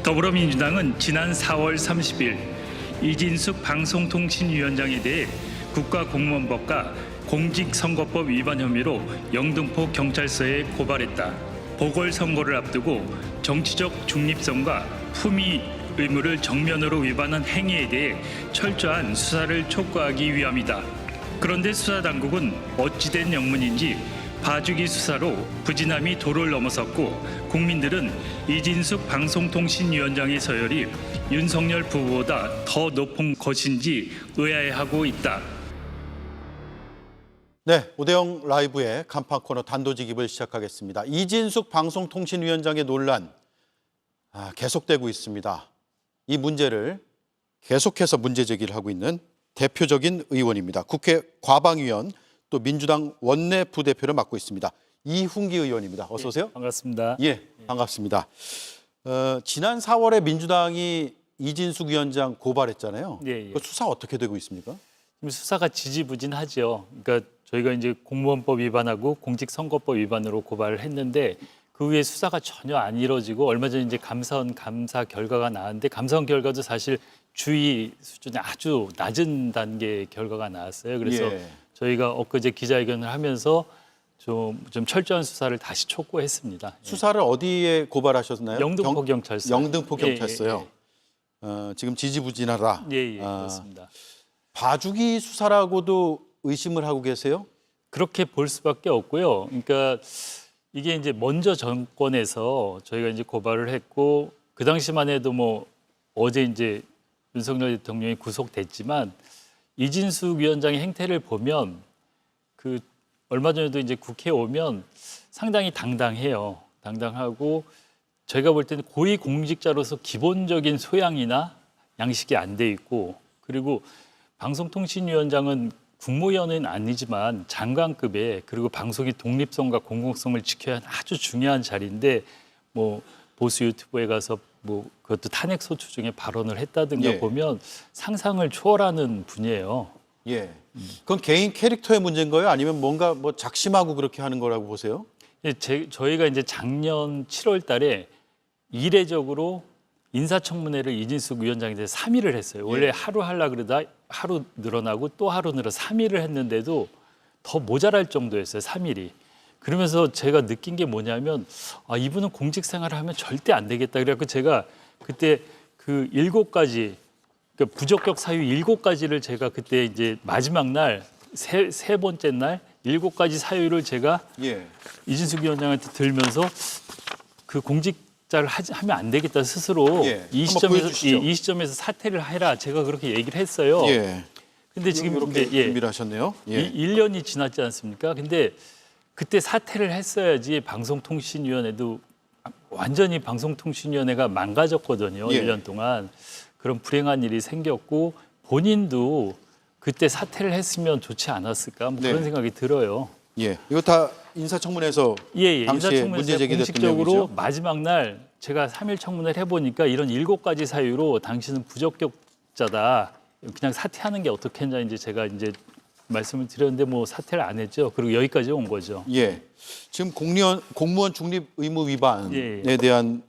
더불어민주당은 지난 4월 30일 이진숙 방송통신위원장에 대해 국가공무원법과 공직선거법 위반 혐의로 영등포 경찰서에 고발했다. 보궐선거를 앞두고 정치적 중립성과 품위 의무를 정면으로 위반한 행위에 대해 철저한 수사를 촉구하기 위함이다. 그런데 수사당국은 어찌된 영문인지 봐주기 수사로 부진함이 도를 넘어섰고 국민들은 이진숙 방송통신위원장의 서열이 윤석열 부부보다 더 높은 것인지 의아해하고 있다. 네, 오대영 라이브의 간판 코너 단도직입을 시작하겠습니다. 이진숙 방송통신위원장의 논란 계속되고 있습니다. 이 문제를 계속해서 문제 제기를 하고 있는 대표적인 의원입니다. 국회 과방위원 또 민주당 원내 부대표를 맡고 있습니다. 이훈기 의원입니다. 어서 오세요. 반갑습니다. 예, 반갑습니다. 지난 4월에 민주당이 이진숙 위원장 고발했잖아요. 예. 그 수사 어떻게 되고 있습니까? 지금 수사가 지지부진하죠. 그러니까 저희가 이제 공무원법 위반하고 공직선거법 위반으로 고발을 했는데 그 후에 수사가 전혀 안 이루어지고 얼마 전에 이제 감사원 감사 결과가 나왔는데 감사원 결과도 사실 주의 수준이 아주 낮은 단계 결과가 나왔어요. 그래서 저희가 엊그제 기자회견을 하면서 좀 철저한 수사를 다시 촉구했습니다. 수사를 어디에 고발하셨나요? 영등포 경찰서. 영등포 경찰서요. 지금 지지부진하다. 그렇습니다. 봐주기 수사라고도 의심을 하고 계세요? 그렇게 볼 수밖에 없고요. 그러니까 이게 이제 먼저 정권에서 저희가 이제 고발을 했고 그 당시만 해도 뭐 어제 이제 윤석열 대통령이 구속됐지만 이진숙 위원장의 행태를 보면 그 얼마 전에도 이제 국회에 오면 상당히 당당해요. 당당하고 저희가 볼 때는 고위 공직자로서 기본적인 소양이나 양식이 안 돼 있고 그리고 방송통신위원장은 국무위원은 아니지만 장관급에 그리고 방송의 독립성과 공공성을 지켜야 하는 아주 중요한 자리인데 뭐 보수 유튜브에 가서 뭐 그것도 탄핵 소추 중에 발언을 했다든가 보면 상상을 초월하는 분이에요. 예. 그건 개인 캐릭터의 문제인 거예요? 아니면 뭔가 뭐 작심하고 그렇게 하는 거라고 보세요? 저희가 이제 작년 7월 달에 이례적으로 인사청문회를 이진숙 위원장에 대해서 3일을 했어요. 원래 하루 하려고 그러다 하루 늘어나고 또 하루 늘어 3일을 했는데도 더 모자랄 정도였어요. 3일이. 그러면서 제가 느낀 게 뭐냐면 이분은 공직 생활을 하면 절대 안 되겠다. 그래갖고 제가 그때 그 7가지 그러니까 부적격 사유 7가지를 제가 그때 이제 마지막 날 세 번째 날 7가지 사유를 제가 이진숙 위원장한테 들면서 그 공직자를 하면 안 되겠다 스스로 이 시점에서 사퇴를 해라 제가 그렇게 얘기를 했어요. 근데 지금 이렇게 준비를 하셨네요. 1년이 지났지 않습니까? 근데 그때 사퇴를 했어야지 방송통신위원회도 완전히 방송통신위원회가 망가졌거든요. 1년 동안. 그런 불행한 일이 생겼고 본인도 그때 사퇴를 했으면 좋지 않았을까 뭐 그런 생각이 들어요. 이거 다 인사청문회에서 당시에 문제 제기됐던 공식적으로 내용이죠? 마지막 날 제가 3일 청문회를 해보니까 이런 7가지 사유로 당신은 부적격자다. 그냥 사퇴하는 게 어떻겠냐 이제 제가 이제 말씀을 드렸는데 뭐 사퇴를 안 했죠. 그리고 여기까지 온 거죠. 지금 공무원 중립 의무 위반에 대한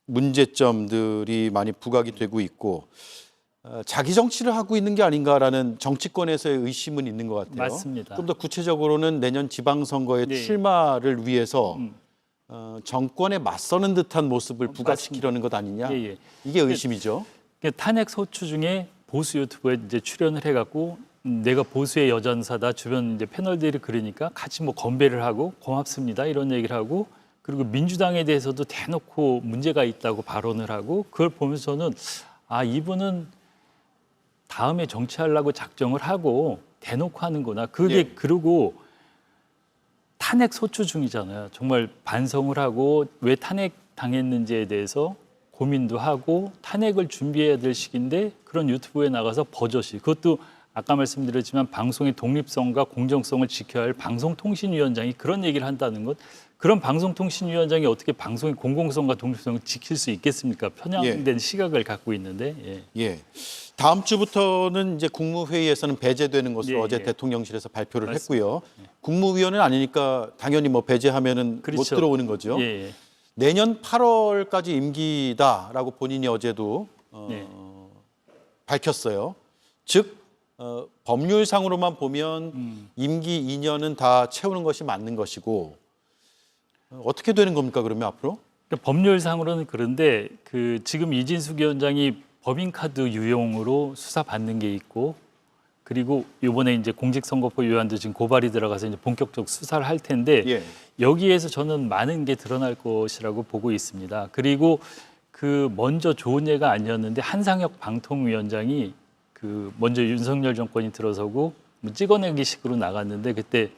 문제점들이 많이 부각이 되고 있고 자기 정치를 하고 있는 게 아닌가라는 정치권에서의 의심은 있는 것 같아요. 맞습니다. 좀 더 구체적으로는 내년 지방선거의 출마를 위해서 정권에 맞서는 듯한 모습을 부각시키려는 것 아니냐? 이게 의심이죠. 탄핵 소추 중에 보수 유튜브에 이제 출연을 해갖고 내가 보수의 여전사다 주변 이제 패널들이 그러니까 같이 뭐 건배를 하고 고맙습니다 이런 얘기를 하고 그리고 민주당에 대해서도 대놓고 문제가 있다고 발언을 하고 그걸 보면서 저는 이분은 다음에 정치하려고 작정을 하고 대놓고 하는구나. 그게 그러고 탄핵 소추 중이잖아요. 정말 반성을 하고 왜 탄핵 당했는지에 대해서 고민도 하고 탄핵을 준비해야 될 시기인데 그런 유튜브에 나가서 버젓이 그것도 아까 말씀드렸지만 방송의 독립성과 공정성을 지켜야 할 방송통신위원장이 그런 얘기를 한다는 것 그런 방송통신위원장이 어떻게 방송의 공공성과 독립성을 지킬 수 있겠습니까? 편향된 시각을 갖고 있는데. 다음 주부터는 이제 국무회의에서는 배제되는 것으로 어제 대통령실에서 발표를 했고요. 국무위원은 아니니까 당연히 뭐 배제하면은 못 들어오는 거죠. 내년 8월까지 임기다라고 본인이 어제도 네. 밝혔어요. 즉 법률상으로만 보면 임기 2년은 다 채우는 것이 맞는 것이고 어떻게 되는 겁니까 그러면 앞으로? 그러니까 법률상으로는 그런데 그 지금 이진숙 위원장이 법인카드 유용으로 수사받는 게 있고 그리고 이번에 이제 공직선거법 위반도 지금 고발이 들어가서 이제 본격적 수사를 할 텐데 예. 여기에서 저는 많은 게 드러날 것이라고 보고 있습니다. 그리고 그 먼저 좋은 예가 아니었는데 한상혁 방통위원장이 그 먼저 윤석열 정권이 들어서고 뭐 찍어내기식으로 나갔는데 그때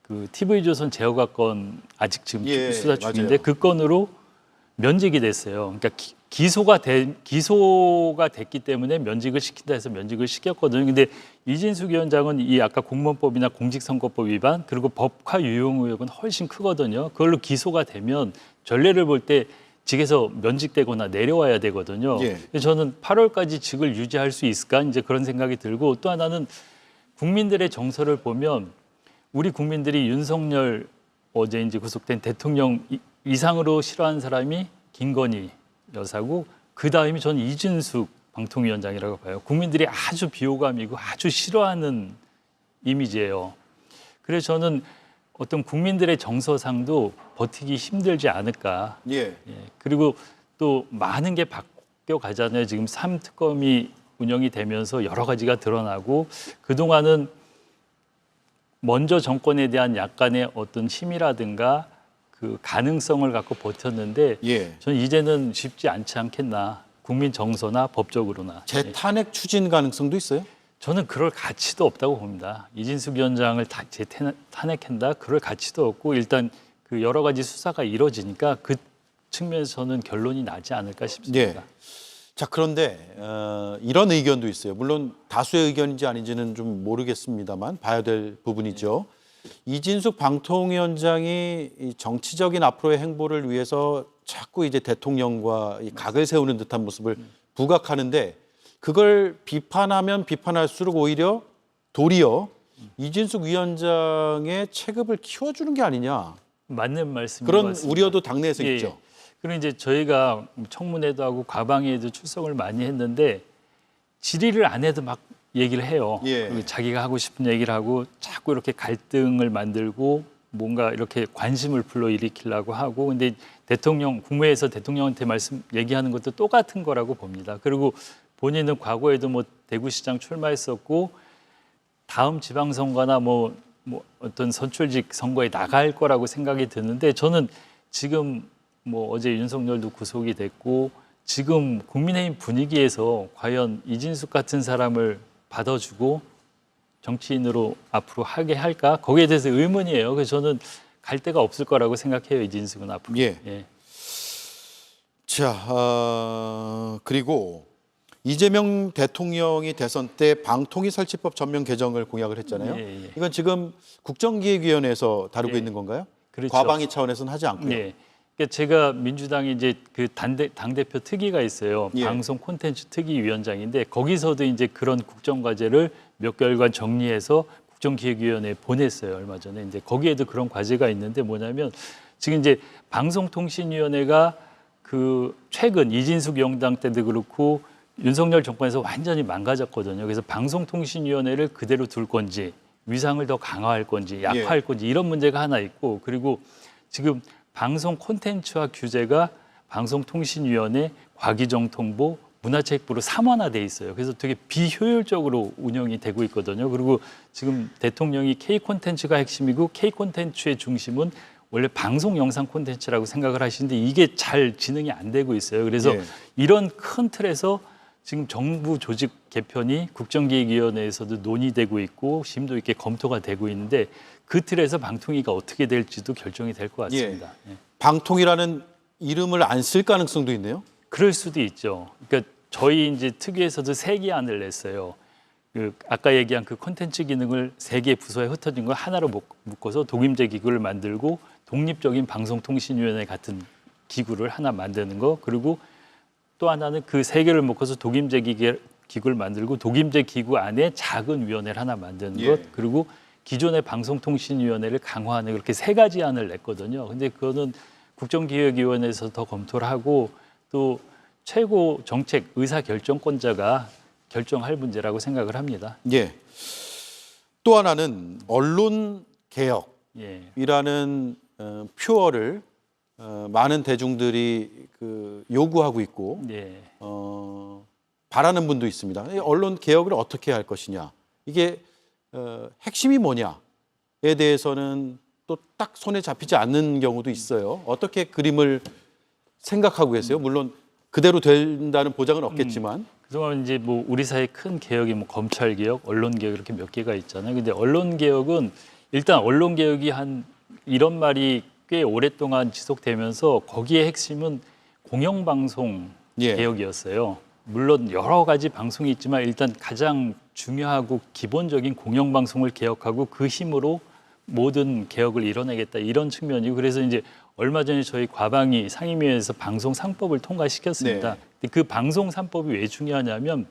그 TV조선 제어가 건 아직 지금 예, 수사 중인데 맞아요. 그 건으로 면직이 됐어요. 그러니까 기소가 됐기 때문에 면직을 시킨다 해서 면직을 시켰거든요. 근데 이진숙 위원장은 이 아까 공무원법이나 공직선거법 위반 그리고 법화 유용 의혹은 훨씬 크거든요. 그걸로 기소가 되면 전례를 볼 때 직에서 면직되거나 내려와야 되거든요. 예. 그래서 저는 8월까지 직을 유지할 수 있을까 이제 그런 생각이 들고 또 하나는 국민들의 정서를 보면 우리 국민들이 윤석열 어제 이제 구속된 대통령 이상으로 싫어하는 사람이 김건희 여사고 그 다음이 저는 이진숙 방통위원장이라고 봐요. 국민들이 아주 비호감이고 아주 싫어하는 이미지예요. 그래서 저는 어떤 국민들의 정서상도 버티기 힘들지 않을까. 예. 예. 그리고 또 많은 게 바뀌어 가잖아요. 지금 3특검이 운영이 되면서 여러 가지가 드러나고 그동안은 먼저 정권에 대한 약간의 어떤 힘이라든가 그 가능성을 갖고 버텼는데 예. 저는 이제는 쉽지 않지 않겠나. 국민 정서나 법적으로나. 예. 재탄핵 추진 가능성도 있어요? 저는 그럴 가치도 없다고 봅니다. 이진숙 위원장을 다 재탄핵한다? 그럴 가치도 없고 일단 그 여러 가지 수사가 이루어지니까 그 측면에서 저는 결론이 나지 않을까 싶습니다. 예. 자, 그런데 이런 의견도 있어요. 물론 다수의 의견인지 아닌지는 좀 모르겠습니다만 봐야 될 부분이죠. 이진숙 방통위원장이 이 정치적인 앞으로의 행보를 위해서 자꾸 이제 대통령과 이 각을 세우는 듯한 모습을 부각하는데 그걸 비판하면 비판할수록 오히려 도리어 이진숙 위원장의 체급을 키워주는 게 아니냐. 맞는 말씀인 것 그런 같습니다. 우려도 당내에서 예, 있죠. 예. 그리고 이제 저희가 청문회도 하고 과방위에도 출석을 많이 했는데 질의를 안 해도 막 얘기를 해요. 예. 그리고 자기가 하고 싶은 얘기를 하고 자꾸 이렇게 갈등을 만들고 뭔가 이렇게 관심을 불러일으키려고 하고 근데 대통령 국무회에서 대통령한테 얘기하는 것도 똑같은 거라고 봅니다. 그리고 본인은 과거에도 뭐 대구시장 출마했었고 다음 지방선거나 뭐 어떤 선출직 선거에 나갈 거라고 생각이 드는데 저는 지금 뭐 어제 윤석열도 구속이 됐고 지금 국민의힘 분위기에서 과연 이진숙 같은 사람을 받아주고 정치인으로 앞으로 하게 할까? 거기에 대해서 의문이에요. 그래서 저는 갈 데가 없을 거라고 생각해요. 이진숙은 앞으로. 예. 예. 자, 그리고 이재명 대통령이 대선 때 방통위 설치법 전면 개정을 공약을 했잖아요. 예, 예. 이건 지금 국정기획위원회에서 다루고 예. 있는 건가요? 그렇죠. 과방위 차원에서는 하지 않고요. 예. 그러니까 제가 민주당이 이제 그 당대표 특위가 있어요. 예. 방송 콘텐츠 특위 위원장인데 거기서도 이제 그런 국정과제를 몇 개월간 정리해서 국정기획위원회에 보냈어요. 얼마 전에. 이제 거기에도 그런 과제가 있는데 뭐냐면 지금 이제 방송통신위원회가 그 최근 이진숙 영당 때도 그렇고 윤석열 정권에서 완전히 망가졌거든요. 그래서 방송통신위원회를 그대로 둘 건지 위상을 더 강화할 건지 약화할 건지 이런 문제가 하나 있고 그리고 지금 방송 콘텐츠화 규제가 방송통신위원회, 과기정통부, 문화체육부로 삼원화돼 있어요. 그래서 되게 비효율적으로 운영이 되고 있거든요. 그리고 지금 대통령이 K 콘텐츠가 핵심이고 K 콘텐츠의 중심은 원래 방송 영상 콘텐츠라고 생각을 하시는데 이게 잘 진행이 안 되고 있어요. 그래서 예. 이런 큰 틀에서 지금 정부 조직 개편이 국정기획위원회에서도 논의되고 있고 심도 있게 검토가 되고 있는데 그 틀에서 방통위가 어떻게 될지도 결정이 될 것 같습니다. 예. 방통위라는 이름을 안 쓸 가능성도 있네요. 그럴 수도 있죠. 그러니까 저희 이제 특위에서도 3개안을 냈어요. 그 아까 얘기한 그 콘텐츠 기능을 3개 부서에 흩어진 걸 하나로 묶어서 독임제 기구를 만들고 독립적인 방송통신위원회 같은 기구를 하나 만드는 거 그리고 또 하나는 그 3개를 묶어서 독임제 기구를 만들고 독임제 기구 안에 작은 위원회를 하나 만드는 것 그리고 기존의 방송통신위원회를 강화하는 그렇게 3가지 안을 냈거든요. 근데 그거는 국정기획위원회에서 더 검토를 하고 또 최고 정책 의사결정권자가 결정할 문제라고 생각을 합니다. 예. 또 하나는 언론 개혁이라는 예. 표어를 많은 대중들이 요구하고 있고 예. 바라는 분도 있습니다. 이 언론 개혁을 어떻게 할 것이냐, 이게 핵심이 뭐냐에 대해서는 또 딱 손에 잡히지 않는 경우도 있어요. 어떻게 그림을 생각하고 계세요? 물론 그대로 된다는 보장은 없겠지만. 그동안 이제 뭐 우리 사회 큰 개혁이 뭐 검찰 개혁, 언론 개혁 이렇게 몇 개가 있잖아요. 근데 언론 개혁은 일단 언론 개혁이 이런 말이 꽤 오랫동안 지속되면서 거기에 핵심은 공영방송 예. 개혁이었어요. 물론 여러 가지 방송이 있지만 일단 가장 중요하고 기본적인 공영방송을 개혁하고 그 힘으로 모든 개혁을 이뤄내겠다 이런 측면이고, 그래서 이제 얼마 전에 저희 과방위 상임위에서 방송 3법을 통과시켰습니다. 네. 근데 그 방송 3법이 왜 중요하냐면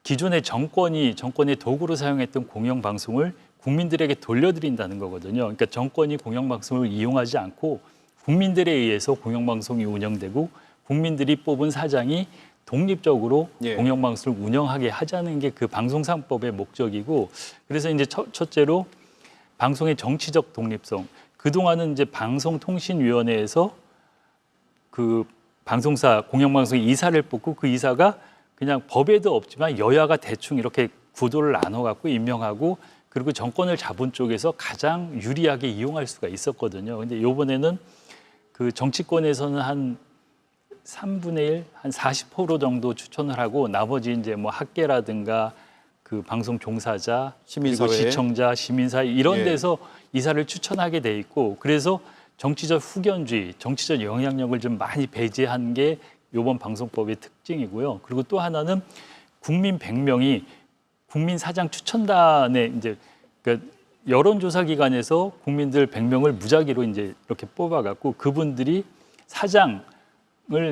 기존의 정권의 도구로 사용했던 공영방송을 국민들에게 돌려드린다는 거거든요. 그러니까 정권이 공영방송을 이용하지 않고 국민들에 의해서 공영방송이 운영되고 국민들이 뽑은 사장이 독립적으로 예. 공영방송을 운영하게 하자는 게 그 방송 3법의 목적이고, 그래서 이제 첫째로 방송의 정치적 독립성. 그동안은 이제 방송통신위원회에서 그 방송사 공영방송 이사를 뽑고 그 이사가 그냥 법에도 없지만 여야가 대충 이렇게 구도를 나눠 갖고 임명하고 그리고 정권을 잡은 쪽에서 가장 유리하게 이용할 수가 있었거든요. 근데 이번에는 그 정치권에서는 한 3분의 1, 한 40% 정도 추천을 하고 나머지 이제 뭐 학계라든가 그 방송 종사자, 시민사회. 그리고 시청자, 시민사회 이런 예. 데서 이사를 추천하게 돼 있고, 그래서 정치적 후견주의, 정치적 영향력을 좀 많이 배제한 게 이번 방송법의 특징이고요. 그리고 또 하나는 국민 100명이 국민 사장 추천단에 이제 그러니까 여론조사 기관에서 국민들 100명을 무작위로 이제 이렇게 뽑아갖고 그분들이 사장을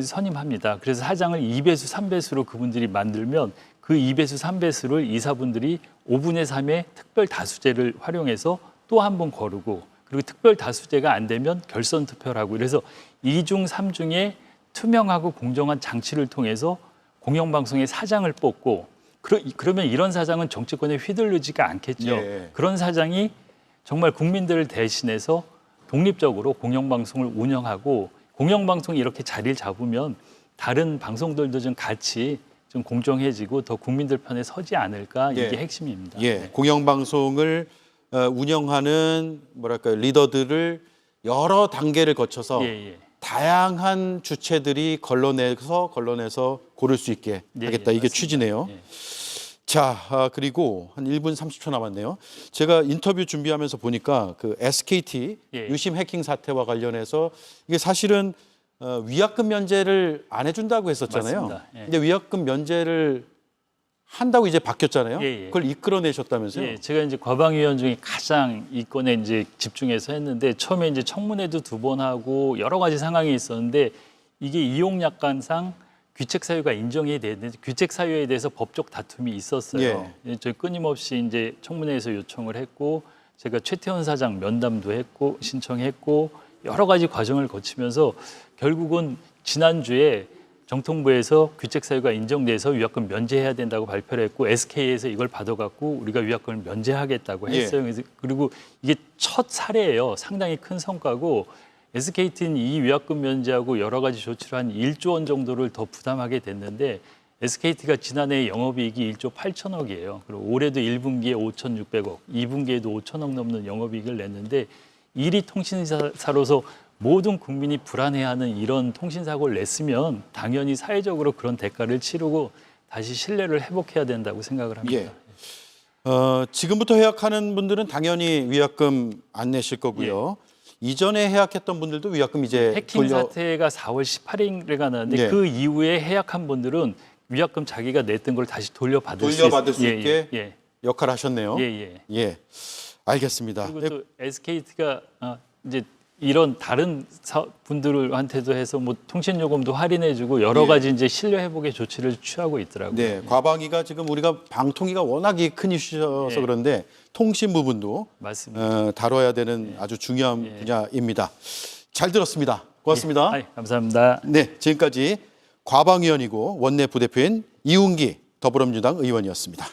선임합니다. 그래서 사장을 2배수, 3배수로 그분들이 만들면 그 2배수, 3배수를 이사분들이 5분의 3의 특별 다수제를 활용해서 또 한 번 거르고, 그리고 특별 다수제가 안 되면 결선 투표를 하고, 그래서 2중, 3중에 투명하고 공정한 장치를 통해서 공영방송의 사장을 뽑고, 그러면 이런 사장은 정치권에 휘둘리지가 않겠죠. 예. 그런 사장이 정말 국민들을 대신해서 독립적으로 공영방송을 운영하고, 공영방송이 이렇게 자리를 잡으면 다른 방송들도 좀 같이 좀 공정해지고 더 국민들 편에 서지 않을까, 이게 예. 핵심입니다. 예, 네. 공영방송을 운영하는 뭐랄까요, 리더들을 여러 단계를 거쳐서 예, 예. 다양한 주체들이 걸러내서 고를 수 있게 예, 하겠다. 예, 이게 맞습니다. 취지네요. 예. 자, 그리고 한 1분 30초 남았네요. 제가 인터뷰 준비하면서 보니까 그 SKT 예. 유심 해킹 사태와 관련해서 이게 사실은 위약금 면제를 안 해준다고 했었잖아요. 맞습니다. 예. 근데 위약금 면제를 한다고 이제 바뀌었잖아요. 예, 예. 그걸 이끌어내셨다면서요? 예, 제가 이제 과방위원 중에 가장 이 건에 이제 집중해서 했는데, 처음에 이제 청문회도 2번 하고 여러 가지 상황이 있었는데 이게 이용약관상 귀책 사유가 인정이 되는데 귀책 사유에 대해서 법적 다툼이 있었어요. 예, 저희 끊임없이 이제 청문회에서 요청을 했고, 제가 최태원 사장 면담도 했고 신청했고 여러 가지 과정을 거치면서 결국은 지난주에 정통부에서 귀책 사유가 인정돼서 위약금 면제해야 된다고 발표를 했고, SK에서 이걸 받아갖고 우리가 위약금을 면제하겠다고 했어요. 그래서 그리고 이게 첫 사례예요. 상당히 큰 성과고, SKT는 이 위약금 면제하고 여러 가지 조치를 한 1조 원 정도를 더 부담하게 됐는데, SKT가 지난해 영업이익이 1조 8천억이에요. 그리고 올해도 1분기에 5,600억, 2분기에도 5천억 넘는 영업이익을 냈는데, 1위 통신사로서 모든 국민이 불안해하는 이런 통신사고를 냈으면 당연히 사회적으로 그런 대가를 치르고 다시 신뢰를 회복해야 된다고 생각을 합니다. 예. 지금부터 해약하는 분들은 당연히 위약금 안 내실 거고요. 이전에 해약했던 분들도 위약금 이제 해킹 사태가 4월 18일에 나는데 네. 그 이후에 해약한 분들은 위약금 자기가 냈던 걸 다시 돌려받을 수 있게 역할을 하셨네요. 예. 알겠습니다. 그리고 또 SKT가 이제 이런 다른 분들한테도 해서 뭐 통신 요금도 할인해주고 여러 가지 이제 신뢰 회복의 조치를 취하고 있더라고요. 네, 과방위가 지금 우리가 방통위가 워낙에 큰 이슈여서 그런데 통신 부분도 맞습니다. 다뤄야 되는 아주 중요한 분야입니다. 잘 들었습니다. 고맙습니다. 예, 감사합니다. 네, 지금까지 과방위원이고 원내 부대표인 이웅기 더불어민주당 의원이었습니다.